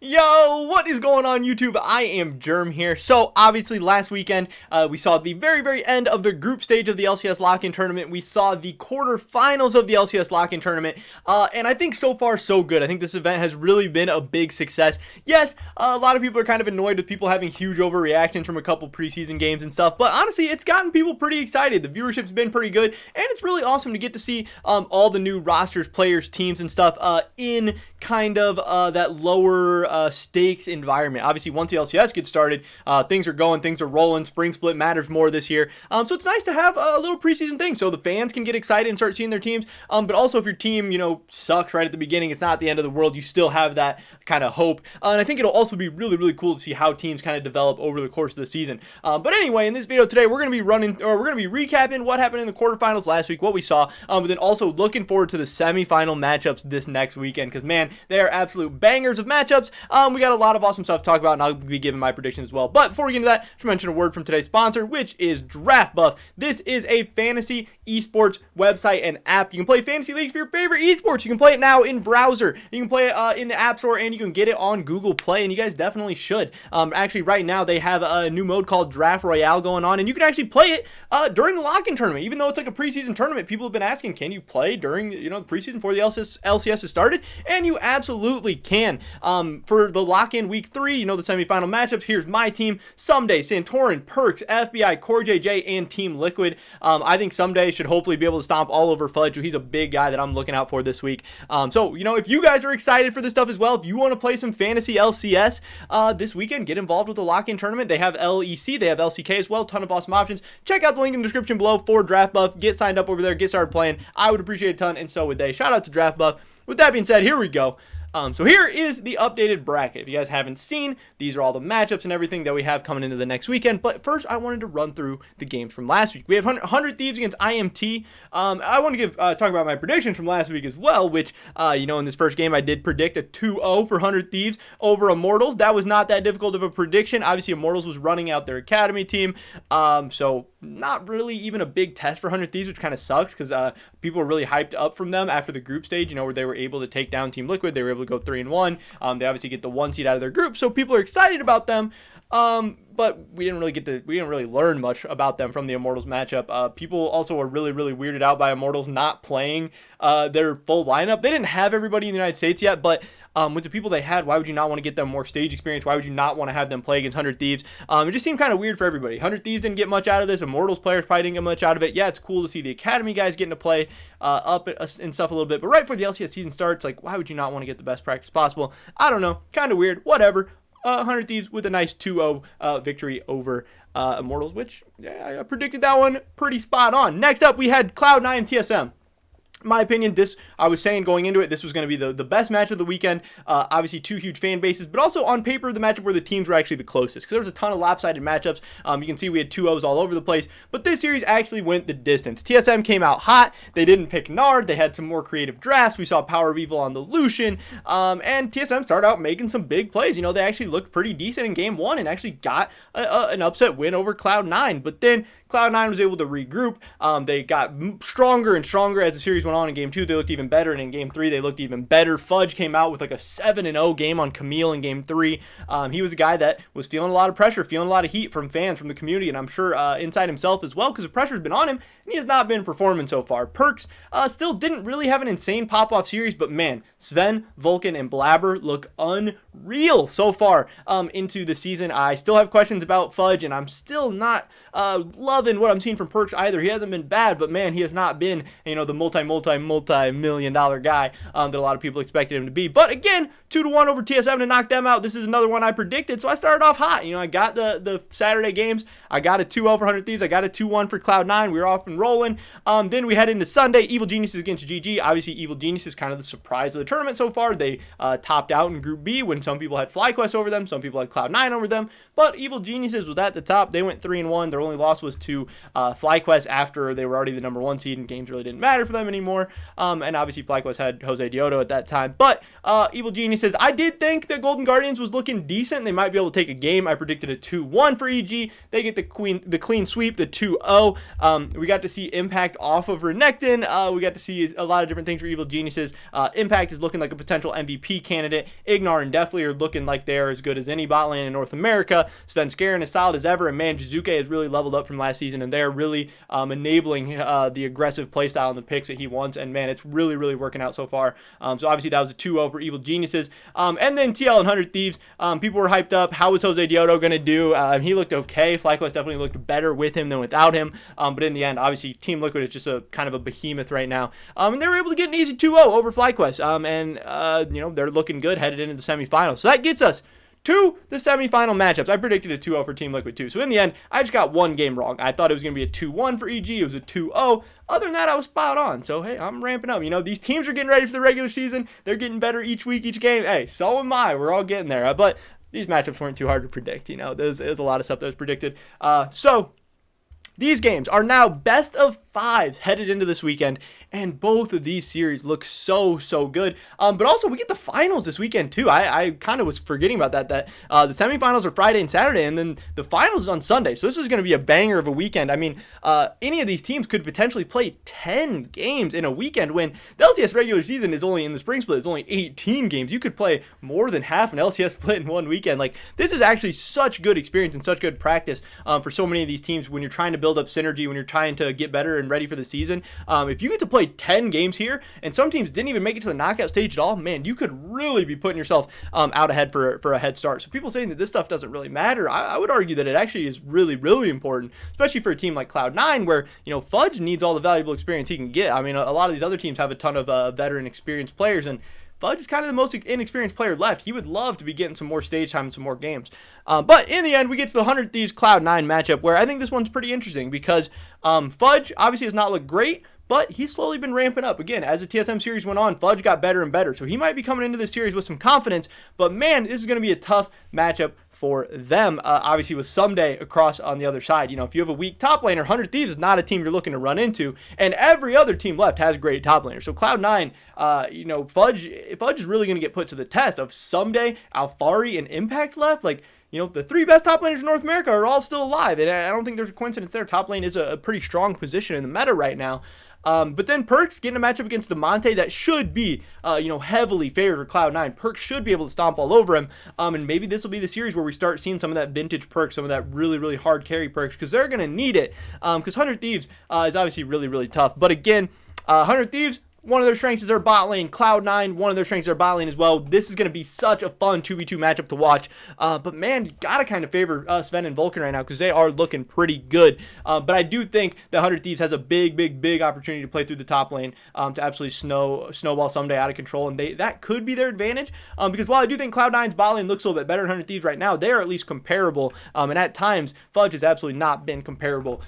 Yo, what is going on YouTube? I am Germ here. So obviously last weekend we saw the very end of the group stage of the LCS Lock In tournament. We saw the quarterfinals of the LCS Lock In tournament, and I think so far so good. I think this event has really been a big success. Yes, a lot of people are kind of annoyed with people having huge overreactions from a couple preseason games and stuff, but honestly it's gotten people pretty excited. The viewership's been pretty good, and it's really awesome to get to see all the new rosters, players, teams, and stuff in kind of that lower stakes environment. Obviously, once the LCS gets started, things are going, things are rolling. Spring split matters more this year, so it's nice to have a little preseason thing so the fans can get excited and start seeing their teams. But also, if your team, sucks right at the beginning, it's not the end of the world. You still have that kind of hope, and I think it'll also be really cool to see how teams kind of develop over the course of the season. But anyway, in this video today, we're gonna be recapping what happened in the quarterfinals last week, what we saw, but then also looking forward to the semifinal matchups this next weekend, because man, they are absolute bangers of matchups. We got a lot of awesome stuff to talk about, and I'll be giving my predictions as well. But before we get into that, just mention a word from today's sponsor, which is Draft Buff. This is a fantasy esports website and app. You can play fantasy leagues for your favorite esports. You can play it now in browser. You can play it in the App Store, and you can get it on Google Play, and you guys definitely should. Actually, right now, they have a new mode called Draft Royale going on, and you can actually play it during the lock-in tournament. Even though it's like a preseason tournament, people have been asking, can you play during the preseason before the LCS has started? And you absolutely can. For the lock-in week 3, the semifinal matchups, here's my team: Someday, Santorin, Perks, FBI, Core JJ, and Team Liquid. I think Someday should hopefully be able to stomp all over Fudge. He's a big guy that I'm looking out for this week. So, if you guys are excited for this stuff as well, if you want to play some fantasy LCS this weekend, get involved with the lock-in tournament. They have LEC, they have LCK as well, ton of awesome options. Check out the link in the description below for Draft Buff. Get signed up over there, get started playing. I would appreciate it a ton, and so would they. Shout out to Draft Buff. With that being said, here we go. So here is the updated bracket. If you guys haven't seen, these are all the matchups and everything that we have coming into the next weekend. But first, I wanted to run through the games from last week. We have 100 Thieves against IMT. I want to talk about my predictions from last week as well, which, in this first game, I did predict a 2-0 for 100 Thieves over Immortals. That was not that difficult of a prediction. Obviously, Immortals was running out their academy team, so not really even a big test for 100 Thieves, which kind of sucks because people were really hyped up from them after the group stage, where they were able to take down Team Liquid. They were able to go 3-1. They obviously get the 1 seed out of their group, so people are excited about them. But we didn't really learn much about them from the Immortals matchup. People also are really weirded out by Immortals not playing their full lineup. They didn't have everybody in the United States yet, but with the people they had, why would you not want to get them more stage experience? Why would you not want to have them play against 100 Thieves? It just seemed kind of weird for everybody. 100 Thieves didn't get much out of this. Immortals players probably didn't get much out of it. Yeah, it's cool to see the Academy guys getting to play up and stuff a little bit, but right before the LCS season starts, why would you not want to get the best practice possible? I don't know. Kind of weird. Whatever. 100 Thieves with a nice 2-0 victory over Immortals, which I predicted that one pretty spot on. Next up, we had Cloud9 and TSM. My opinion, I was saying going into it, this was going to be the best match of the weekend. Obviously, 2 huge fan bases, but also on paper, the matchup where the teams were actually the closest, because there was a ton of lopsided matchups. You can see we had 2-0s all over the place, but this series actually went the distance. TSM came out hot. They didn't pick Nard. They had some more creative drafts. We saw Power of Evil on the Lucian, and TSM started out making some big plays. They actually looked pretty decent in game 1 and actually got an upset win over Cloud9, but then Cloud9 was able to regroup. They got stronger and stronger as the series went on. In game 2, they looked even better, and in game 3, they looked even better. Fudge came out with a 7-0 game on Camille in game 3. He was a guy that was feeling a lot of pressure, feeling a lot of heat from fans, from the community, and I'm sure inside himself as well, because the pressure's been on him, and he has not been performing so far. Perks still didn't really have an insane pop-off series, but man, Sven, Vulcan, and Blabber look unreal so far into the season. I still have questions about Fudge, and I'm still not loving what I'm seeing from Perks either. He hasn't been bad, but man, he has not been, the multi-million-dollar guy that a lot of people expected him to be. But again, 2-1 over TSM to knock them out. This is another one I predicted, so I started off hot. I got the Saturday games. I got a 2-0 for 100 Thieves. I got a 2-1 for Cloud9. We were off and rolling. Then we head into Sunday. Evil Geniuses against GG. Obviously, Evil Geniuses kind of the surprise of the tournament so far. They topped out in Group B when some people had FlyQuest over them. Some people had Cloud9 over them. But Evil Geniuses was at the top. They went 3-1. Their only loss was to FlyQuest after they were already the number 1 seed and games really didn't matter for them anymore. And obviously FlyQuest had Jose Dioto at that time. But Evil Genius says, I did think that Golden Guardians was looking decent. They might be able to take a game. I predicted a 2-1 for EG. They get the clean sweep, the 2-0. We got to see Impact off of Renekton. We got to see a lot of different things for Evil Geniuses. Impact is looking like a potential MVP candidate. Ignar and Deathly are looking like they're as good as any bot lane in North America. Svenskeren is solid as ever, and man, Jizuke has really leveled up from last season, and they're really enabling the aggressive playstyle and the picks that he wants, and man, it's really, really working out so far. So obviously that was a 2-0 for Evil Geniuses. And then TL and 100 Thieves, people were hyped up. How was Jose Dioto going to do? He looked okay. FlyQuest definitely looked better with him than without him, but in the end, obviously, Team Liquid is just a kind of a behemoth right now, and they were able to get an easy 2-0 over FlyQuest, and they're looking good headed into the semifinals. So that gets us to the semifinal matchups. I predicted a 2-0 for Team Liquid too. So in the end, I just got one game wrong. I thought it was going to be a 2-1 for EG. It was a 2-0. Other than that, I was spot on. So, hey, I'm ramping up. These teams are getting ready for the regular season. They're getting better each week, each game. Hey, so am I. We're all getting there. But these matchups weren't too hard to predict. There's a lot of stuff that was predicted. So these games are now best of 5s headed into this weekend, and both of these series look so good. But also, we get the finals this weekend too. I kind of was forgetting about that the semifinals are Friday and Saturday, and then the finals is on Sunday. So this is going to be a banger of a weekend. I mean, any of these teams could potentially play 10 games in a weekend, when the LCS regular season is only, in the spring split, is only 18 games. You could play more than half an LCS split in one weekend. Like, this is actually such good experience and such good practice for so many of these teams when you're trying to build up synergy, when you're trying to get better and ready for the season. If you get to play 10 games here, and some teams didn't even make it to the knockout stage at all, man, you could really be putting yourself out ahead for a head start. So people saying that this stuff doesn't really matter, I would argue that it actually is really, really important, especially for a team like Cloud9, where Fudge needs all the valuable experience he can get. I mean, a lot of these other teams have a ton of veteran experienced players, and Fudge is kind of the most inexperienced player left. He would love to be getting some more stage time and some more games. But in the end, we get to the 100 Thieves Cloud9 matchup, where I think this one's pretty interesting because Fudge obviously has not looked great, but he's slowly been ramping up. Again, as the TSM series went on, Fudge got better and better. So he might be coming into this series with some confidence. But man, this is going to be a tough matchup for them. Obviously, with Someday across on the other side. If you have a weak top laner, 100 Thieves is not a team you're looking to run into. And every other team left has great top laners. So Cloud9, Fudge is really going to get put to the test of Someday, Alfari, and Impact left. Like, the 3 best top laners in North America are all still alive, and I don't think there's a coincidence there. Top lane is a pretty strong position in the meta right now. But then Perkz getting a matchup against Demonte that should be, heavily favored for Cloud9. Perkz should be able to stomp all over him, and maybe this will be the series where we start seeing some of that vintage Perkz, some of that really, really hard carry Perkz, because they're going to need it, because 100 Thieves is obviously really, really tough. But again, 100 Thieves, one of their strengths is their bot lane. Cloud9, one of their strengths is their bot lane as well. This is going to be such a fun 2v2 matchup to watch. But man, you got to kind of favor Sven and Vulcan right now, because they are looking pretty good. But I do think that 100 Thieves has a big opportunity to play through the top lane, to absolutely snowball Someday out of control. And that could be their advantage, because while I do think Cloud9's bot lane looks a little bit better than 100 Thieves right now, they are at least comparable. And at times, Fudge has absolutely not been comparable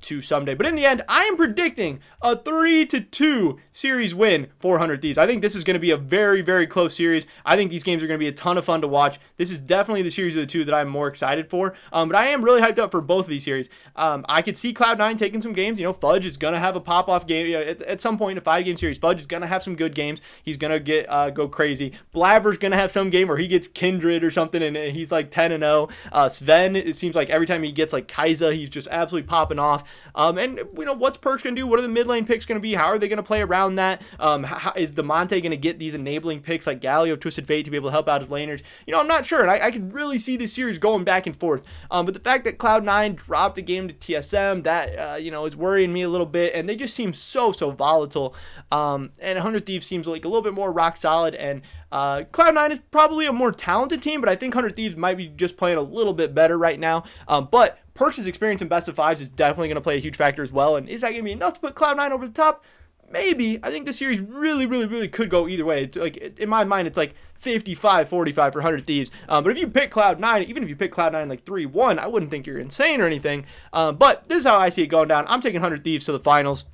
to Someday. But in the end, I am predicting a 3-2 series win for 100 Thieves. I think this is going to be a very, very close series. I think these games are going to be a ton of fun to watch. This is definitely the series of the two that I'm more excited for. But I am really hyped up for both of these series. I could see Cloud9 taking some games. Fudge is going to have a pop-off game. At some point in a 5-game series, Fudge is going to have some good games. He's going to go crazy. Blabber's going to have some game where he gets Kindred or something, and he's like 10-0. Sven, it seems like every time he gets like Kai'Sa, he's just absolutely popping off. And what's Perkz going to do? What are the mid lane picks going to be? How are they going to play around that? How is Demonte going to get these enabling picks like Galio, Twisted Fate to be able to help out his laners? I'm not sure, and I could really see this series going back and forth. But the fact that Cloud9 dropped the game to TSM, that is worrying me a little bit, and they just seem so volatile. And 100 Thieves seems like a little bit more rock solid, and Cloud9 is probably a more talented team, but I think 100 Thieves might be just playing a little bit better right now. But Perkz' experience in best of 5s is definitely going to play a huge factor as well, and is that going to be enough to put Cloud9 over the top? Maybe. I think the series really could go either way. It's like, in my mind, it's like 55-45 for 100 Thieves. But if you pick Cloud9, even if you pick Cloud9 like 3-1, I wouldn't think you're insane or anything. But this is how I see it going down. I'm taking 100 Thieves to the finals.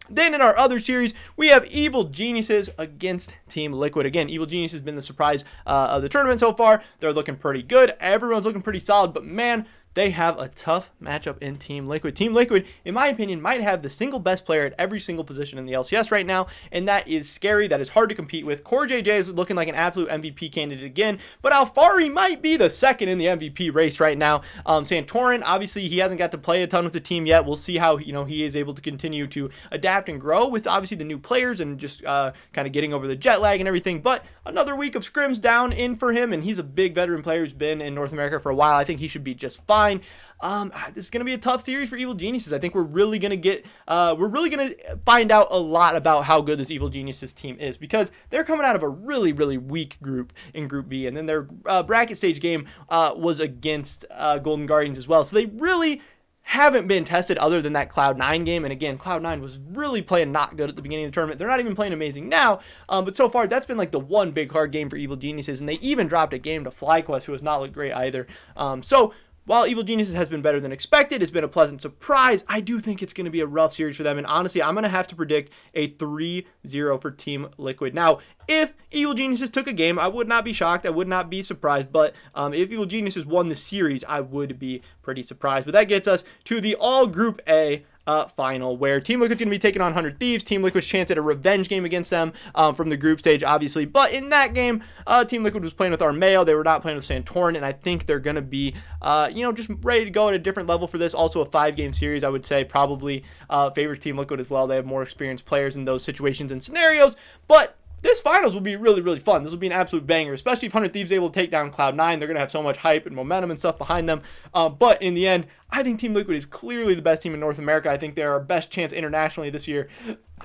Then in our other series, we have Evil Geniuses against Team Liquid. Again, Evil Genius has been the surprise of the tournament so far. They're looking pretty good. Everyone's looking pretty solid. But man, they have a tough matchup in Team Liquid. Team Liquid, in my opinion, might have the single best player at every single position in the LCS right now, and that is scary. That is hard to compete with. Core JJ is looking like an absolute MVP candidate again, but Alfari might be the second in the MVP race right now. Santorin, obviously, he hasn't got to play a ton with the team yet. We'll see how he is able to continue to adapt and grow with obviously the new players and just kind of getting over the jet lag and everything. But another week of scrims down in for him, and he's a big veteran player who's been in North America for a while. I think he should be just fine. This is going to be a tough series for Evil Geniuses. I think we're really going to find out a lot about how good this Evil Geniuses team is, because they're coming out of a really, really weak group in Group B, and then their bracket stage game was against Golden Guardians as well. So they really haven't been tested other than that Cloud9 game. And again, Cloud9 was really playing not good at the beginning of the tournament. They're not even playing amazing now. But so far, that's been like the one big hard game for Evil Geniuses. And they even dropped a game to FlyQuest, who has not looked great either. So while Evil Geniuses has been better than expected, it's been a pleasant surprise, I do think it's going to be a rough series for them. And honestly, I'm going to have to predict a 3-0 for Team Liquid. Now, if Evil Geniuses took a game, I would not be shocked. I would not be surprised. But if Evil Geniuses won the series, I would be pretty surprised. But that gets us to the All Group A final, where Team Liquid's going to be taking on 100 Thieves. Team Liquid's chance at a revenge game against them from the group stage, obviously. But in that game, Team Liquid was playing with Armeo. They were not playing with Santorin, and I think they're going to be, just ready to go at a different level for this. Also a 5-game series, I would say, probably favors Team Liquid as well. They have more experienced players in those situations and scenarios, but this finals will be really, really fun. This will be an absolute banger, especially if 100 Thieves is able to take down Cloud9. They're going to have so much hype and momentum and stuff behind them. But in the end, I think Team Liquid is clearly the best team in North America. I think they're our best chance internationally this year.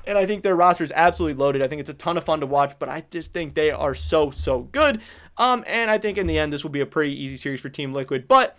And I think their roster is absolutely loaded. I think it's a ton of fun to watch, but I just think they are so, so good. And I think in the end, this will be a pretty easy series for Team Liquid. But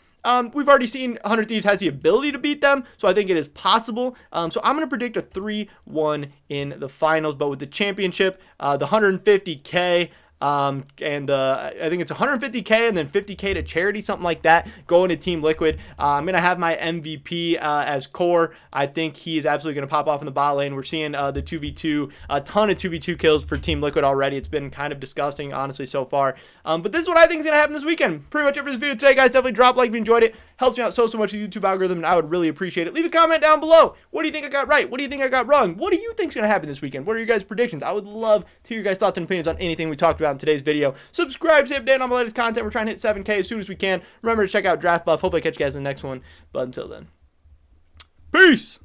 we've already seen 100 Thieves has the ability to beat them, so I think it is possible. So I'm going to predict a 3-1 in the finals, but with the championship, the 150K, I think it's 150K and then 50K to charity, something like that, going to Team Liquid. I'm going to have my MVP as Core. I think he is absolutely going to pop off in the bot lane. We're seeing the 2v2, a ton of 2v2 kills for Team Liquid already. It's been kind of disgusting, honestly, so far. But this is what I think is going to happen this weekend. Pretty much it for this video today, guys. Definitely drop a like if you enjoyed it. Helps me out so much with the YouTube algorithm, and I would really appreciate it. Leave a comment down below. What do you think I got right? What do you think I got wrong? What do you think is going to happen this weekend? What are your guys' predictions? I would love to hear your guys' thoughts and opinions on anything we talked about in today's video. Subscribe to stay updated on my latest content. We're trying to hit 7K as soon as we can. Remember to check out Draft Buff. Hopefully I catch you guys in the next one. But until then, peace!